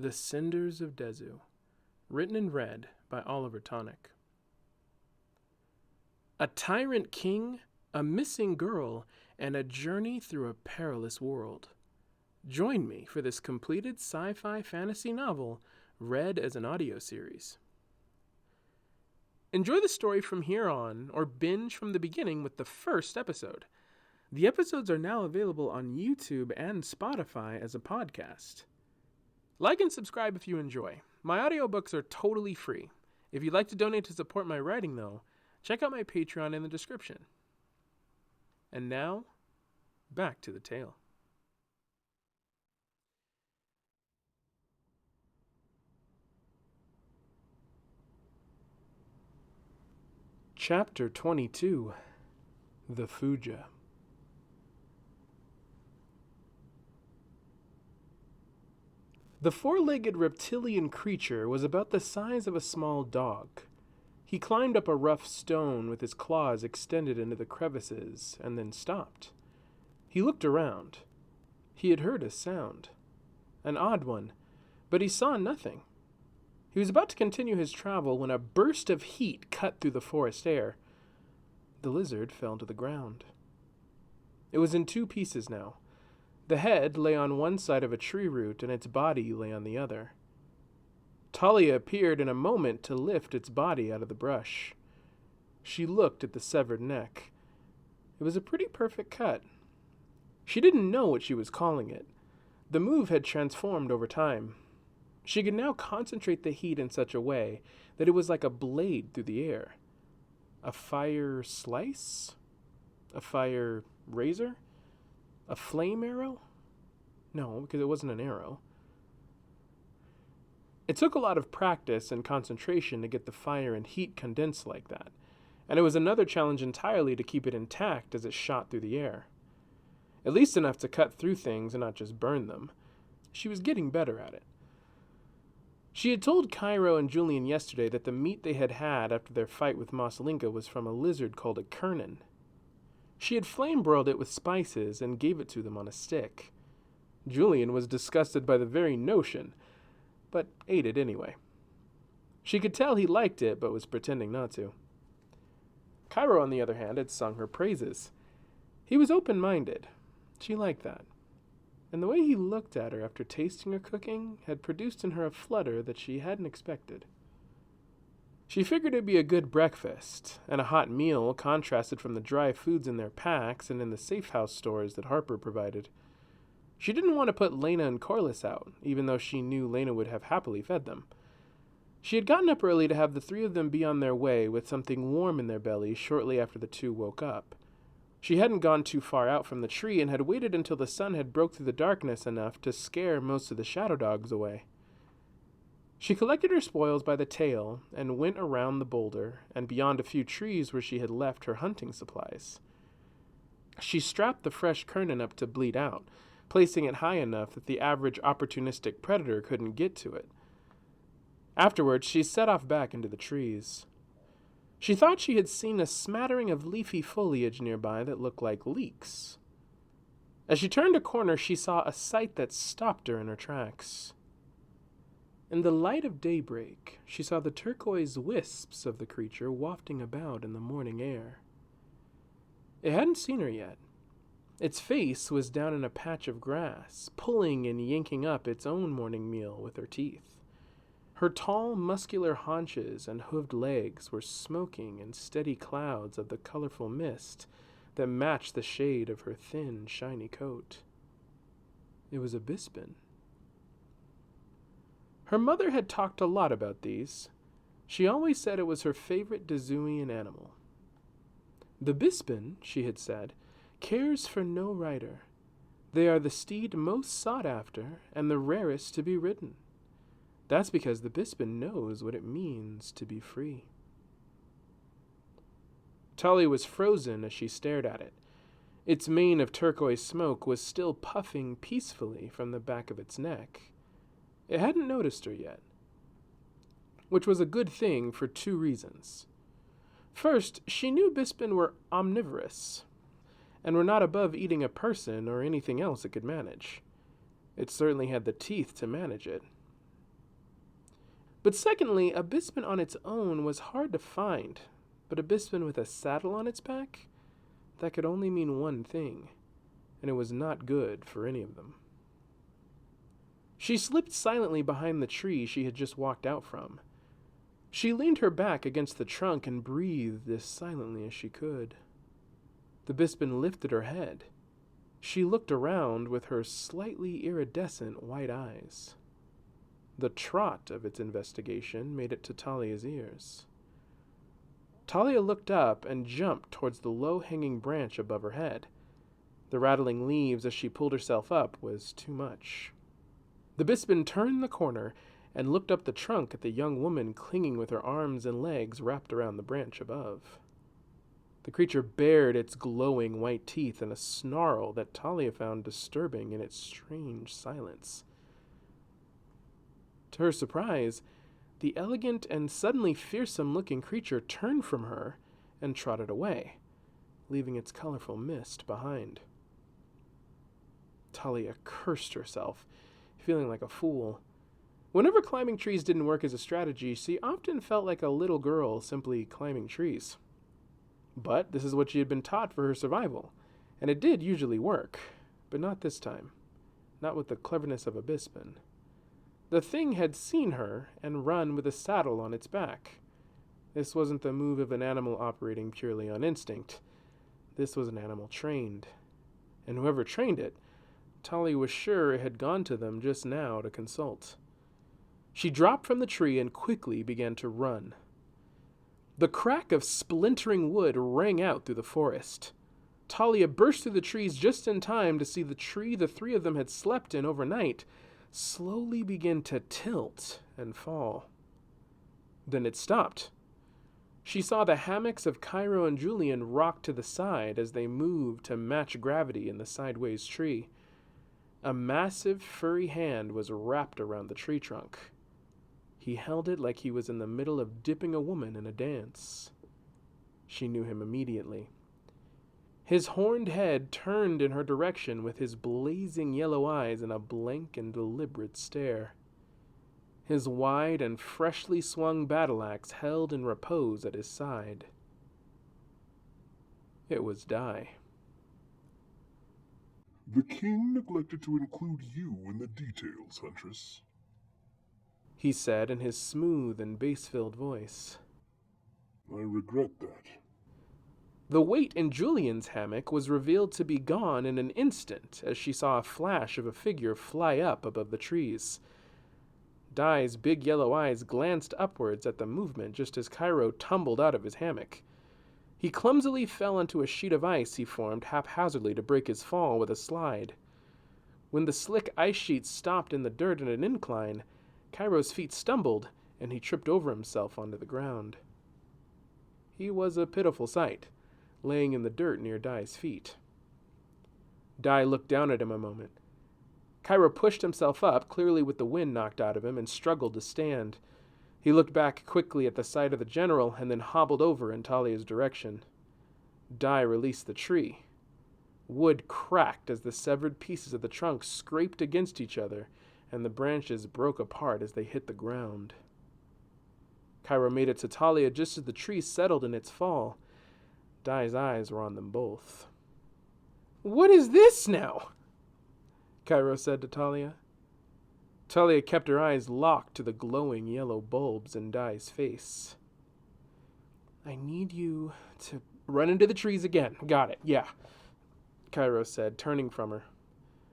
The Cinders of Dezu, written and read by Tonic. A tyrant king, a missing girl, and a journey through a perilous world. Join me for this completed sci-fi fantasy novel read as an audio series. Enjoy the story from here on, or binge from the beginning with the first episode. The episodes are now available on YouTube and Spotify as a podcast. Like and subscribe if you enjoy. My audiobooks are totally free. If you'd like to donate to support my writing, though, check out my Patreon in the description. And now, back to the tale. Chapter 22. The Fuja. The four-legged reptilian creature was about the size of a small dog. He climbed up a rough stone with his claws extended into the crevices, and then stopped. He looked around. He had heard a sound. An odd one, but he saw nothing. He was about to continue his travel when a burst of heat cut through the forest air. The lizard fell to the ground. It was in two pieces now. The head lay on one side of a tree root, and its body lay on the other. Talia appeared in a moment to lift its body out of the brush. She looked at the severed neck. It was a pretty perfect cut. She didn't know what she was calling it. The move had transformed over time. She could now concentrate the heat in such a way that it was like a blade through the air. A fire slice? A fire razor? A flame arrow? No, because it wasn't an arrow. It took a lot of practice and concentration to get the fire and heat condensed like that, and it was another challenge entirely to keep it intact as it shot through the air. At least enough to cut through things and not just burn them. She was getting better at it. She had told Cairo and Julian yesterday that the meat they had had after their fight with Moslinka was from a lizard called a kernan. She had flame-broiled it with spices and gave it to them on a stick. Julian was disgusted by the very notion, but ate it anyway. She could tell he liked it, but was pretending not to. Cairo, on the other hand, had sung her praises. He was open-minded. She liked that. And the way he looked at her after tasting her cooking had produced in her a flutter that she hadn't expected. She figured it'd be a good breakfast, and a hot meal contrasted from the dry foods in their packs and in the safe house stores that Harper provided. She didn't want to put Lena and Corliss out, even though she knew Lena would have happily fed them. She had gotten up early to have the three of them be on their way with something warm in their bellies shortly after the two woke up. She hadn't gone too far out from the tree and had waited until the sun had broke through the darkness enough to scare most of the shadow dogs away. She collected her spoils by the tail and went around the boulder and beyond a few trees where she had left her hunting supplies. She strapped the fresh kernan up to bleed out, placing it high enough that the average opportunistic predator couldn't get to it. Afterwards, she set off back into the trees. She thought she had seen a smattering of leafy foliage nearby that looked like leeks. As she turned a corner, she saw a sight that stopped her in her tracks. In the light of daybreak, she saw the turquoise wisps of the creature wafting about in the morning air. It hadn't seen her yet. Its face was down in a patch of grass, pulling and yanking up its own morning meal with her teeth. Her tall, muscular haunches and hooved legs were smoking in steady clouds of the colorful mist that matched the shade of her thin, shiny coat. It was a bispin. Her mother had talked a lot about these. She always said it was her favorite Dezuian animal. The bispin, she had said, cares for no rider. They are the steed most sought after and the rarest to be ridden. That's because the bispin knows what it means to be free. Talia was frozen as she stared at it. Its mane of turquoise smoke was still puffing peacefully from the back of its neck. It hadn't noticed her yet, which was a good thing for two reasons. First, she knew bispin were omnivorous, and were not above eating a person or anything else it could manage. It certainly had the teeth to manage it. But secondly, a bispan on its own was hard to find, but a bispan with a saddle on its back? That could only mean one thing, and it was not good for any of them. She slipped silently behind the tree she had just walked out from. She leaned her back against the trunk and breathed as silently as she could. The bispan lifted her head. She looked around with her slightly iridescent white eyes. The trot of its investigation made it to Talia's ears. Talia looked up and jumped towards the low-hanging branch above her head. The rattling leaves as she pulled herself up was too much. The bispan turned the corner and looked up the trunk at the young woman clinging with her arms and legs wrapped around the branch above. The creature bared its glowing white teeth in a snarl that Talia found disturbing in its strange silence. To her surprise, the elegant and suddenly fearsome-looking creature turned from her and trotted away, leaving its colorful mist behind. Talia cursed herself, feeling like a fool. Whenever climbing trees didn't work as a strategy, she often felt like a little girl simply climbing trees. But this is what she had been taught for her survival, and it did usually work, but not this time. Not with the cleverness of a bispan. The thing had seen her and run with a saddle on its back. This wasn't the move of an animal operating purely on instinct. This was an animal trained. And whoever trained it, Talia was sure it had gone to them just now to consult. She dropped from the tree and quickly began to run. The crack of splintering wood rang out through the forest. Talia burst through the trees just in time to see the tree the three of them had slept in overnight slowly begin to tilt and fall. Then it stopped. She saw the hammocks of Cairo and Julian rock to the side as they moved to match gravity in the sideways tree. A massive furry hand was wrapped around the tree trunk. He held it like he was in the middle of dipping a woman in a dance. She knew him immediately. His horned head turned in her direction with his blazing yellow eyes in a blank and deliberate stare. His wide and freshly swung battle axe held in repose at his side. It was Dai. The king neglected to include you in the details, Huntress, he said in his smooth and bass-filled voice. I regret that. The weight in Julian's hammock was revealed to be gone in an instant as she saw a flash of a figure fly up above the trees. Dai's big yellow eyes glanced upwards at the movement just as Cairo tumbled out of his hammock. He clumsily fell onto a sheet of ice he formed haphazardly to break his fall with a slide. When the slick ice sheet stopped in the dirt in an incline, Cairo's feet stumbled, and he tripped over himself onto the ground. He was a pitiful sight, laying in the dirt near Dai's feet. Dai looked down at him a moment. Cairo pushed himself up, clearly with the wind knocked out of him, and struggled to stand. He looked back quickly at the sight of the general and then hobbled over in Talia's direction. Dai released the tree. Wood cracked as the severed pieces of the trunk scraped against each other, and the branches broke apart as they hit the ground. Cairo made it to Talia just as the tree settled in its fall. Dai's eyes were on them both. "What is this now?" Cairo said to Talia. Talia kept her eyes locked to the glowing yellow bulbs in Dai's face. "I need you to run into the trees again. Got it, yeah," Cairo said, turning from her.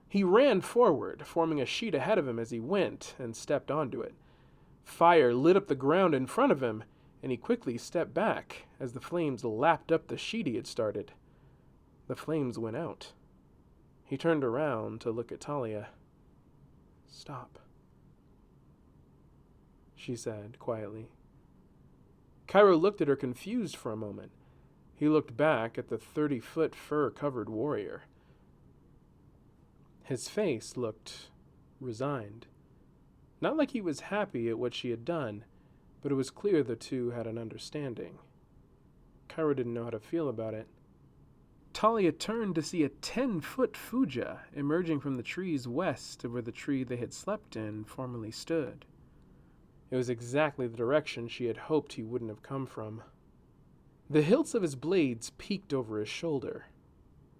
He ran forward, forming a sheet ahead of him as he went, and stepped onto it. Fire lit up the ground in front of him, and he quickly stepped back as the flames lapped up the sheet he had started. The flames went out. He turned around to look at Talia. "Stop," she said quietly. Cairo looked at her confused for a moment. He looked back at the 30-foot fur-covered warrior. His face looked resigned. Not like he was happy at what she had done, but it was clear the two had an understanding. Cairo didn't know how to feel about it. Talia turned to see a 10-foot Fuja emerging from the trees west of where the tree they had slept in formerly stood. It was exactly the direction she had hoped he wouldn't have come from. The hilts of his blades peeked over his shoulder.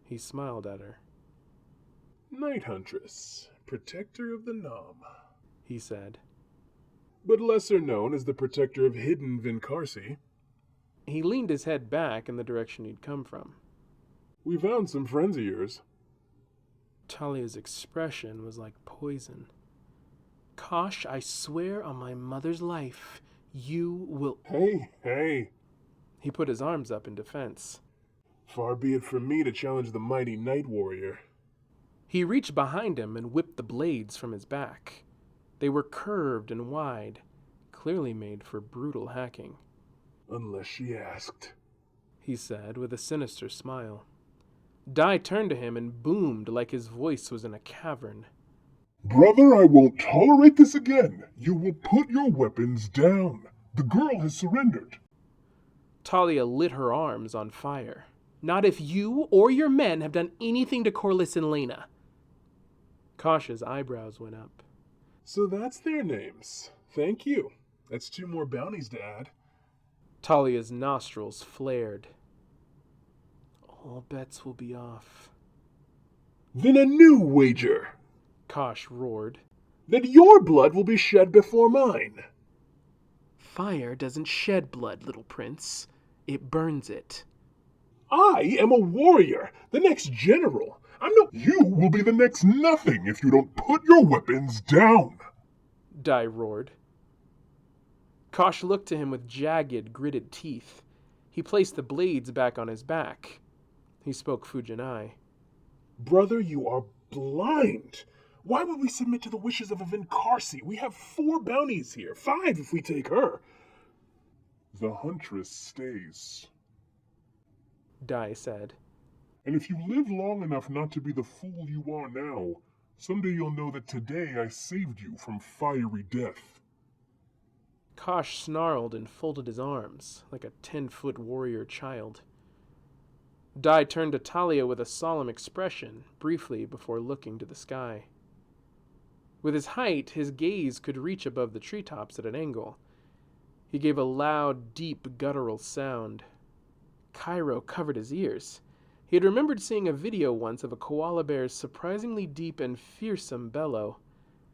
He smiled at her. Night Huntress, protector of the Nam, he said. But lesser known as the protector of hidden Vincarsi. He leaned his head back in the direction he'd come from. We found some friends of yours. Talia's expression was like poison. Kosh, I swear on my mother's life, you will... Hey. He put his arms up in defense. Far be it from me to challenge the mighty Night Warrior. He reached behind him and whipped the blades from his back. They were curved and wide, clearly made for brutal hacking. Unless she asked, he said with a sinister smile. Dai turned to him and boomed like his voice was in a cavern. Brother, I won't tolerate this again. You will put your weapons down. The girl has surrendered. Talia lit her arms on fire. Not if you or your men have done anything to Corliss and Lena. Kosh's eyebrows went up. So that's their names. Thank you. That's 2 more bounties to add. Talia's nostrils flared. All bets will be off. Then a new wager, Kosh roared. That your blood will be shed before mine. Fire doesn't shed blood, little prince. It burns it. I am a warrior, the next general. You will be the next nothing if you don't put your weapons down, Dai roared. Kosh looked to him with jagged, gritted teeth. He placed the blades back on his back. He spoke Fujanai. Brother, you are blind. Why would we submit to the wishes of a Vincarsi? We have 4 bounties here, 5 if we take her. The Huntress stays, Dai said. And if you live long enough not to be the fool you are now, someday you'll know that today I saved you from fiery death. Kosh snarled and folded his arms, like a 10-foot warrior child. Dai turned to Talia with a solemn expression, briefly before looking to the sky. With his height, his gaze could reach above the treetops at an angle. He gave a loud, deep, guttural sound. Cairo covered his ears. He had remembered seeing a video once of a koala bear's surprisingly deep and fearsome bellow.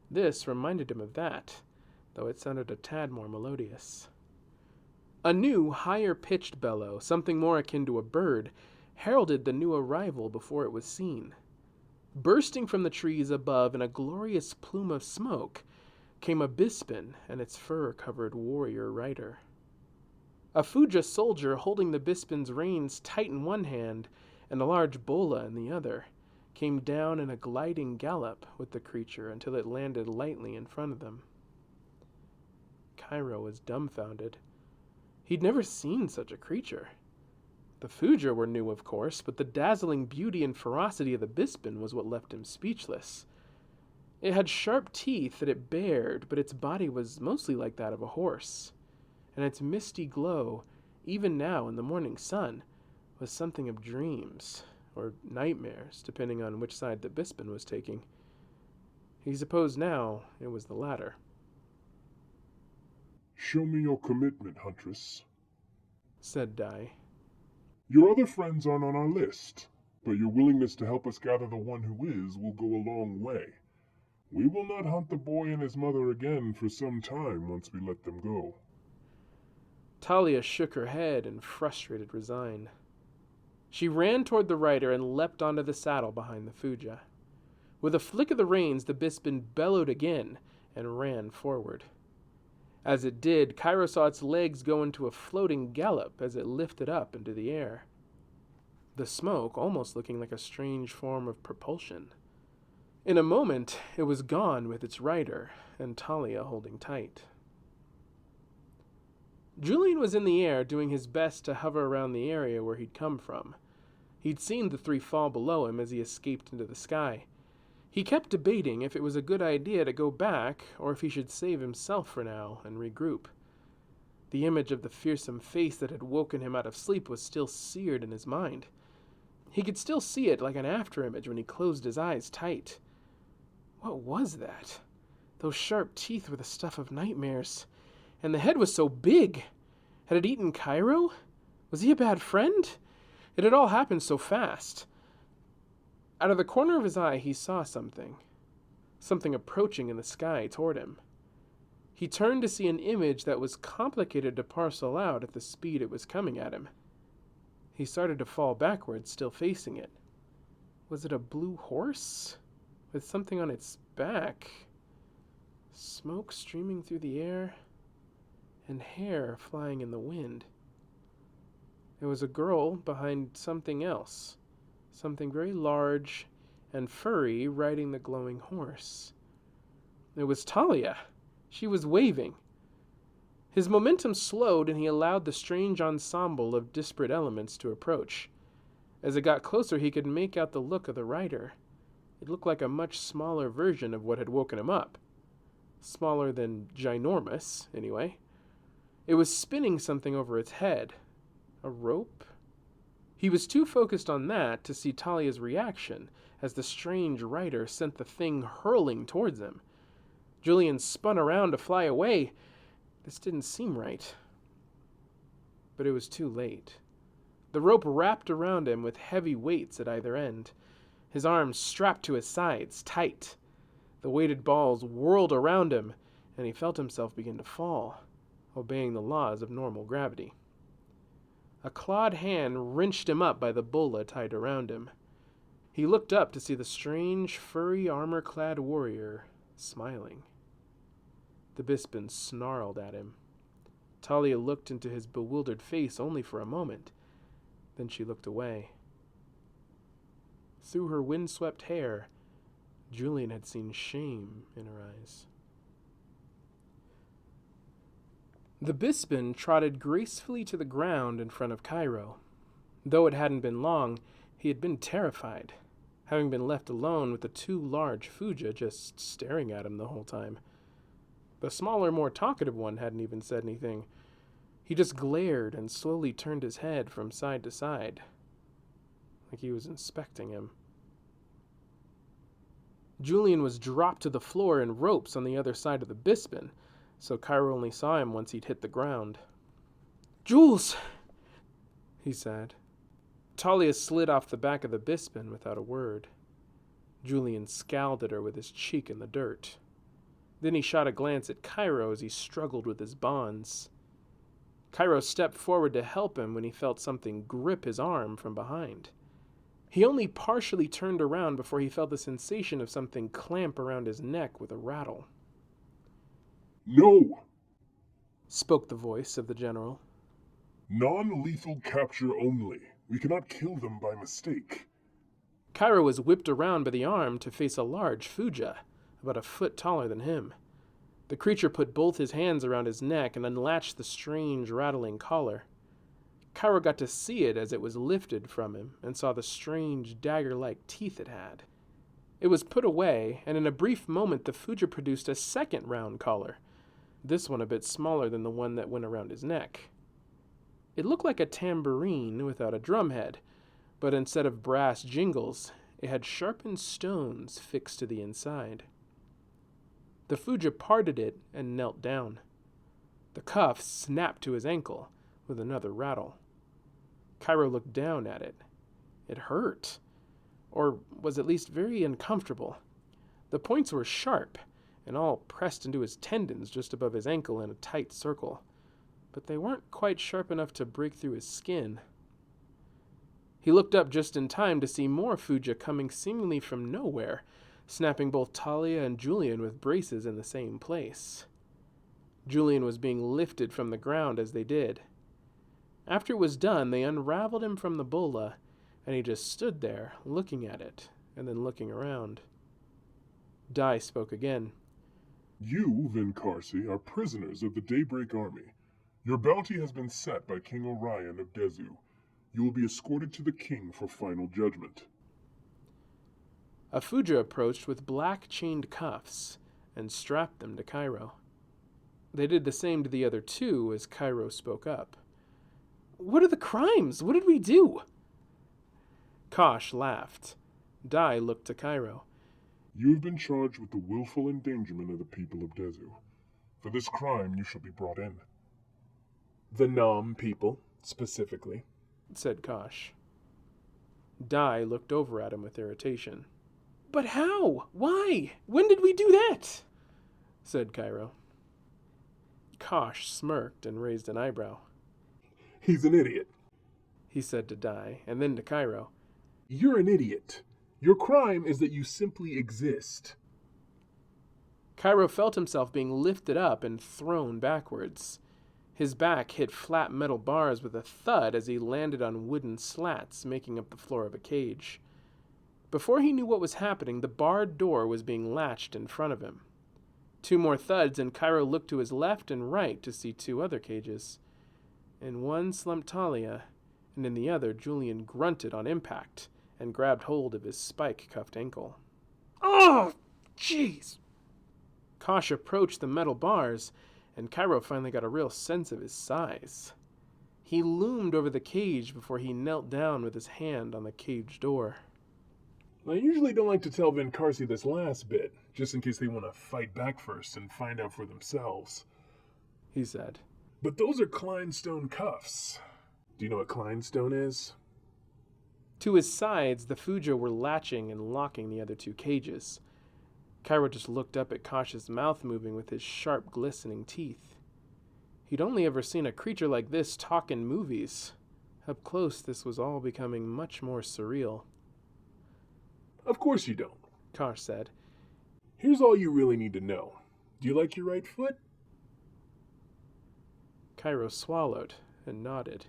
This reminded him of that, though it sounded a tad more melodious. A new, higher-pitched bellow, something more akin to a bird, heralded the new arrival before it was seen. Bursting from the trees above in a glorious plume of smoke came a bispin and its fur-covered warrior rider. A Fuja soldier holding the bispin's reins tight in one hand and a large bola in the other came down in a gliding gallop with the creature until it landed lightly in front of them. Cairo was dumbfounded. He'd never seen such a creature. The Fuja were new, of course, but the dazzling beauty and ferocity of the bispin was what left him speechless. It had sharp teeth that it bared, but its body was mostly like that of a horse, and its misty glow, even now in the morning sun, was something of dreams, or nightmares, depending on which side the bispin was taking. He supposed now it was the latter. Show me your commitment, Huntress, said Dai. Your other friends aren't on our list, but your willingness to help us gather the one who is will go a long way. We will not hunt the boy and his mother again for some time once we let them go. Talia shook her head in frustrated resign. She ran toward the rider and leapt onto the saddle behind the Fuja. With a flick of the reins, the bispin bellowed again and ran forward. As it did, Cairo saw its legs go into a floating gallop as it lifted up into the air. The smoke almost looking like a strange form of propulsion. In a moment, it was gone with its rider, and Talia holding tight. Julian was in the air doing his best to hover around the area where he'd come from. He'd seen the 3 fall below him as he escaped into the sky. He kept debating if it was a good idea to go back or if he should save himself for now and regroup. The image of the fearsome face that had woken him out of sleep was still seared in his mind. He could still see it like an afterimage when he closed his eyes tight. What was that? Those sharp teeth were the stuff of nightmares. And the head was so big. Had it eaten Cairo? Was he a bad friend? It had all happened so fast. Out of the corner of his eye, he saw something. Something approaching in the sky toward him. He turned to see an image that was complicated to parcel out at the speed it was coming at him. He started to fall backwards, still facing it. Was it a blue horse? With something on its back? Smoke streaming through the air? And hair flying in the wind. There was a girl behind something else. Something very large and furry riding the glowing horse. It was Talia. She was waving. His momentum slowed and he allowed the strange ensemble of disparate elements to approach. As it got closer, he could make out the look of the rider. It looked like a much smaller version of what had woken him up. Smaller than ginormous, anyway. It was spinning something over its head. A rope? He was too focused on that to see Talia's reaction as the strange rider sent the thing hurling towards him. Julian spun around to fly away. This didn't seem right. But it was too late. The rope wrapped around him with heavy weights at either end. His arms strapped to his sides, tight. The weighted balls whirled around him, and he felt himself begin to fall, obeying the laws of normal gravity. A clawed hand wrenched him up by the bola tied around him. He looked up to see the strange, furry, armor-clad warrior smiling. The Bispin snarled at him. Talia looked into his bewildered face only for a moment. Then she looked away. Through her windswept hair, Julian had seen shame in her eyes. The Bispin trotted gracefully to the ground in front of Cairo. Though it hadn't been long, he had been terrified, having been left alone with the two large Fuja just staring at him the whole time. The smaller, more talkative one hadn't even said anything. He just glared and slowly turned his head from side to side, like he was inspecting him. Julian was dropped to the floor in ropes on the other side of the Bispin, so Cairo only saw him once he'd hit the ground. "Jules!" he said. Talia slid off the back of the Bispin without a word. Julian scowled at her with his cheek in the dirt. Then he shot a glance at Cairo as he struggled with his bonds. Cairo stepped forward to help him when he felt something grip his arm from behind. He only partially turned around before he felt the sensation of something clamp around his neck with a rattle. "No!" spoke the voice of the general. "Non-lethal capture only. We cannot kill them by mistake." Cairo was whipped around by the arm to face a large Fuja, about a foot taller than him. The creature put both his hands around his neck and unlatched the strange, rattling collar. Cairo got to see it as it was lifted from him and saw the strange, dagger-like teeth it had. It was put away, and in a brief moment the Fuja produced a second round collar, this one a bit smaller than the one that went around his neck. It looked like a tambourine without a drumhead, but instead of brass jingles, it had sharpened stones fixed to the inside. The Fuja parted it and knelt down. The cuff snapped to his ankle with another rattle. Cairo looked down at it. It hurt, or was at least very uncomfortable. The points were sharp and all pressed into his tendons just above his ankle in a tight circle, but they weren't quite sharp enough to break through his skin. He looked up just in time to see more Fuja coming seemingly from nowhere, snapping both Talia and Julian with braces in the same place. Julian was being lifted from the ground as they did. After it was done, they unraveled him from the bola, and he just stood there, looking at it, and then looking around. Dai spoke again. "You, Vincarsi, are prisoners of the Daybreak Army. Your bounty has been set by King Orion of Dezu. You will be escorted to the king for final judgment." A Fuja approached with black chained cuffs and strapped them to Cairo. They did the same to the other two as Cairo spoke up. "What are the crimes? What did we do?" Kosh laughed. Dai looked to Cairo. You have been charged with the willful endangerment of the people of Dezu. For this crime, you shall be brought in. The Nom people, specifically, said Kosh. Dai looked over at him with irritation. But how? Why? When did we do that? Said Cairo. Kosh smirked and raised an eyebrow. He's an idiot, he said to Dai, and then to Cairo. You're an idiot. Your crime is that you simply exist. Cairo felt himself being lifted up and thrown backwards. His back hit flat metal bars with a thud as he landed on wooden slats making up the floor of a cage. Before he knew what was happening, the barred door was being latched in front of him. 2 more thuds, and Cairo looked to his left and right to see 2 other cages. In one slumped Talia, and in the other Julian grunted on impact and grabbed hold of his spike-cuffed ankle. Oh, jeez! Kosh approached the metal bars, and Cairo finally got a real sense of his size. He loomed over the cage before he knelt down with his hand on the cage door. I usually don't like to tell Vincarsi this last bit, just in case they want to fight back first and find out for themselves, he said. But those are Kleinstone cuffs. Do you know what Kleinstone is? To his sides, the Fuja were latching and locking the other 2 cages. Cairo just looked up at Kosh's mouth moving with his sharp, glistening teeth. He'd only ever seen a creature like this talk in movies. Up close, this was all becoming much more surreal. Of course you don't, Kosh said. Here's all you really need to know. Do you like your right foot? Cairo swallowed and nodded.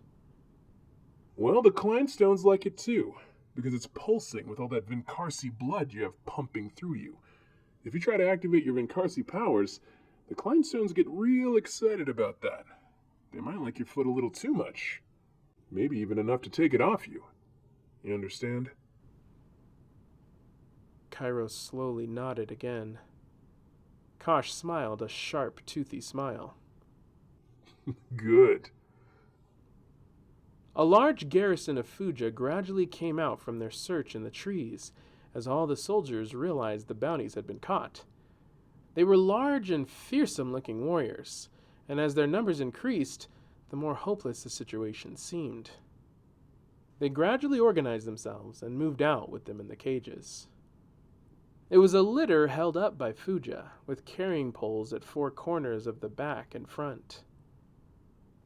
Well, the Kleinstones like it too, because it's pulsing with all that Vincarsi blood you have pumping through you. If you try to activate your Vincarsi powers, the Kleinstones get real excited about that. They might like your foot a little too much. Maybe even enough to take it off you. You understand? Cairo slowly nodded again. Kosh smiled a sharp, toothy smile. Good. A large garrison of Fuja gradually came out from their search in the trees, as all the soldiers realized the bounties had been caught. They were large and fearsome-looking warriors, and as their numbers increased, the more hopeless the situation seemed. They gradually organized themselves and moved out with them in the cages. It was a litter held up by Fuja, with carrying poles at 4 corners of the back and front.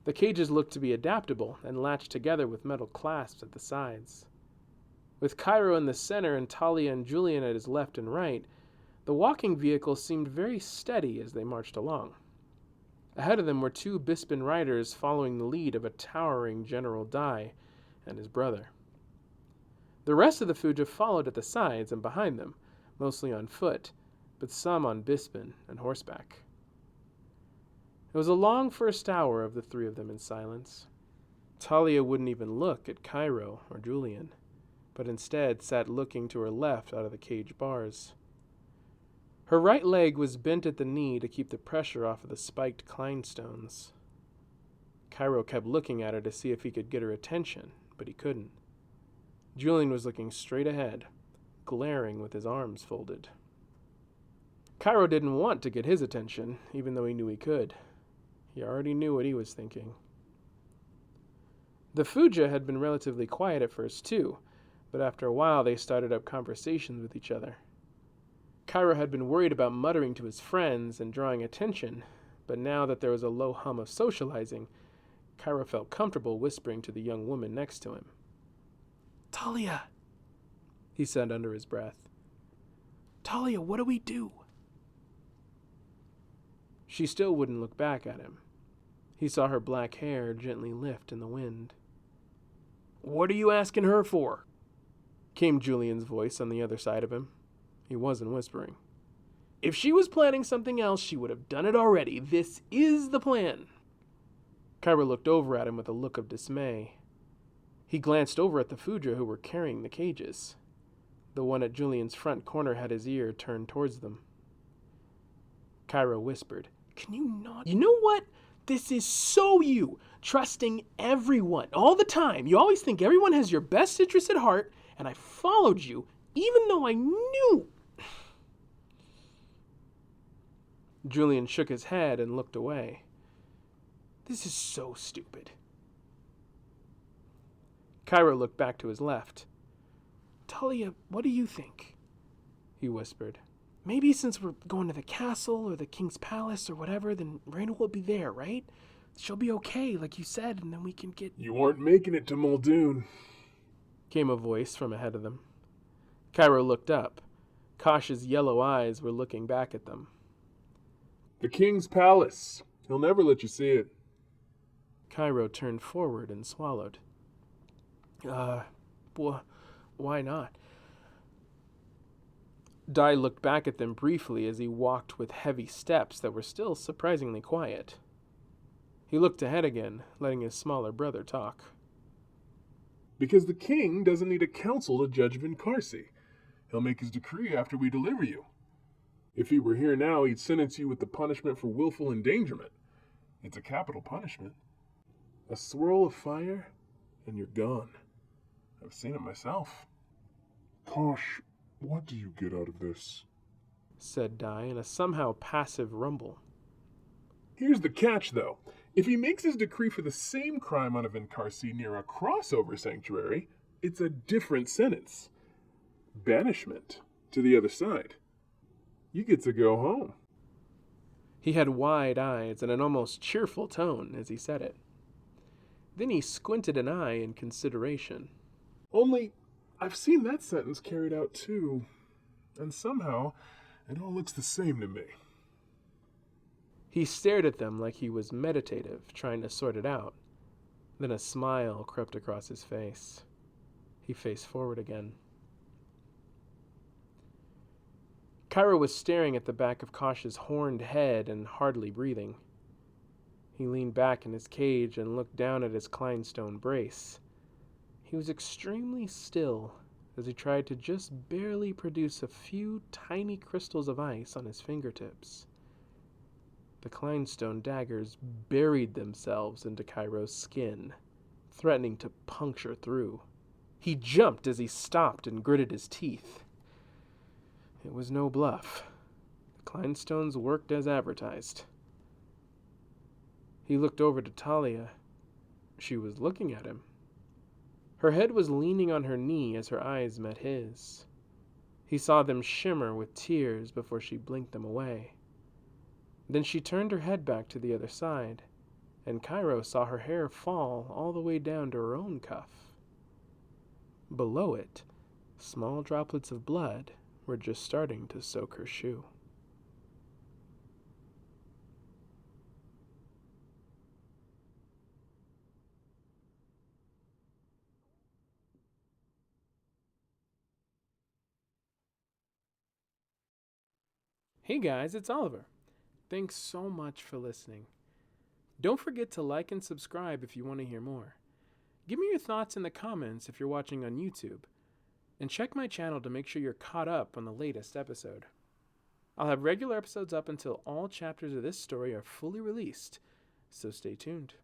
The cages looked to be adaptable and latched together with metal clasps at the sides. With Cairo in the center and Talia and Julian at his left and right, the walking vehicle seemed very steady as they marched along. Ahead of them were 2 Bispin riders following the lead of a towering General Dai and his brother. The rest of the Fuja followed at the sides and behind them, mostly on foot, but some on Bispin and horseback. It was a long first hour of the 3 of them in silence. Talia wouldn't even look at Cairo or Julian, but instead sat looking to her left out of the cage bars. Her right leg was bent at the knee to keep the pressure off of the spiked Kleinstones. Cairo kept looking at her to see if he could get her attention, but he couldn't. Julian was looking straight ahead, glaring with his arms folded. Cairo didn't want to get his attention, even though he knew he could. He already knew what he was thinking. The Fuja had been relatively quiet at first, too, but after a while they started up conversations with each other. Cairo had been worried about muttering to his friends and drawing attention, but now that there was a low hum of socializing, Cairo felt comfortable whispering to the young woman next to him. "Talia," he said under his breath. "Talia, what do we do?" She still wouldn't look back at him. He saw her black hair gently lift in the wind. "What are you asking her for?" came Julian's voice on the other side of him. He wasn't whispering. "If she was planning something else, she would have done it already. This is the plan." Cairo looked over at him with a look of dismay. He glanced over at the Fuja who were carrying the cages. The one at Julian's front corner had his ear turned towards them. Cairo whispered, "Can you not? You know what? This is so you, trusting everyone, all the time. You always think everyone has your best interests at heart, and I followed you, even though I knew." Julian shook his head and looked away. This is so stupid. Cairo looked back to his left. Talia, what do you think? He whispered. Maybe since we're going to the castle or the king's palace or whatever, then Raina will be there, right? She'll be okay, like you said, and then we can get... You aren't making it to Muldoon, came a voice from ahead of them. Cairo looked up. Kosh's yellow eyes were looking back at them. The king's palace. He'll never let you see it. Cairo turned forward and swallowed. Why not? Dai looked back at them briefly as he walked with heavy steps that were still surprisingly quiet. He looked ahead again, letting his smaller brother talk. Because the king doesn't need a council to judge Vincarsi. He'll make his decree after we deliver you. If he were here now, he'd sentence you with the punishment for willful endangerment. It's a capital punishment. A swirl of fire, and you're gone. I've seen it myself. Kosh, what do you get out of this? Said Dai in a somehow passive rumble. Here's the catch, though. If he makes his decree for the same crime on a Vincarsi near a crossover sanctuary, it's a different sentence. Banishment to the other side. You get to go home. He had wide eyes and an almost cheerful tone as he said it. Then he squinted an eye in consideration. Only, I've seen that sentence carried out too, and somehow it all looks the same to me. He stared at them like he was meditative, trying to sort it out. Then a smile crept across his face. He faced forward again. Cairo was staring at the back of Kosh's horned head and hardly breathing. He leaned back in his cage and looked down at his Kleinstone brace. He was extremely still as he tried to just barely produce a few tiny crystals of ice on his fingertips. The Kleinstone daggers buried themselves into Cairo's skin, threatening to puncture through. He jumped as he stopped and gritted his teeth. It was no bluff. The Kleinstones worked as advertised. He looked over to Talia. She was looking at him. Her head was leaning on her knee as her eyes met his. He saw them shimmer with tears before she blinked them away. Then she turned her head back to the other side, and Cairo saw her hair fall all the way down to her own cuff. Below it, small droplets of blood were just starting to soak her shoe. Hey guys, it's Oliver. Thanks so much for listening. Don't forget to like and subscribe if you want to hear more. Give me your thoughts in the comments if you're watching on YouTube. And check my channel to make sure you're caught up on the latest episode. I'll have regular episodes up until all chapters of this story are fully released, so stay tuned.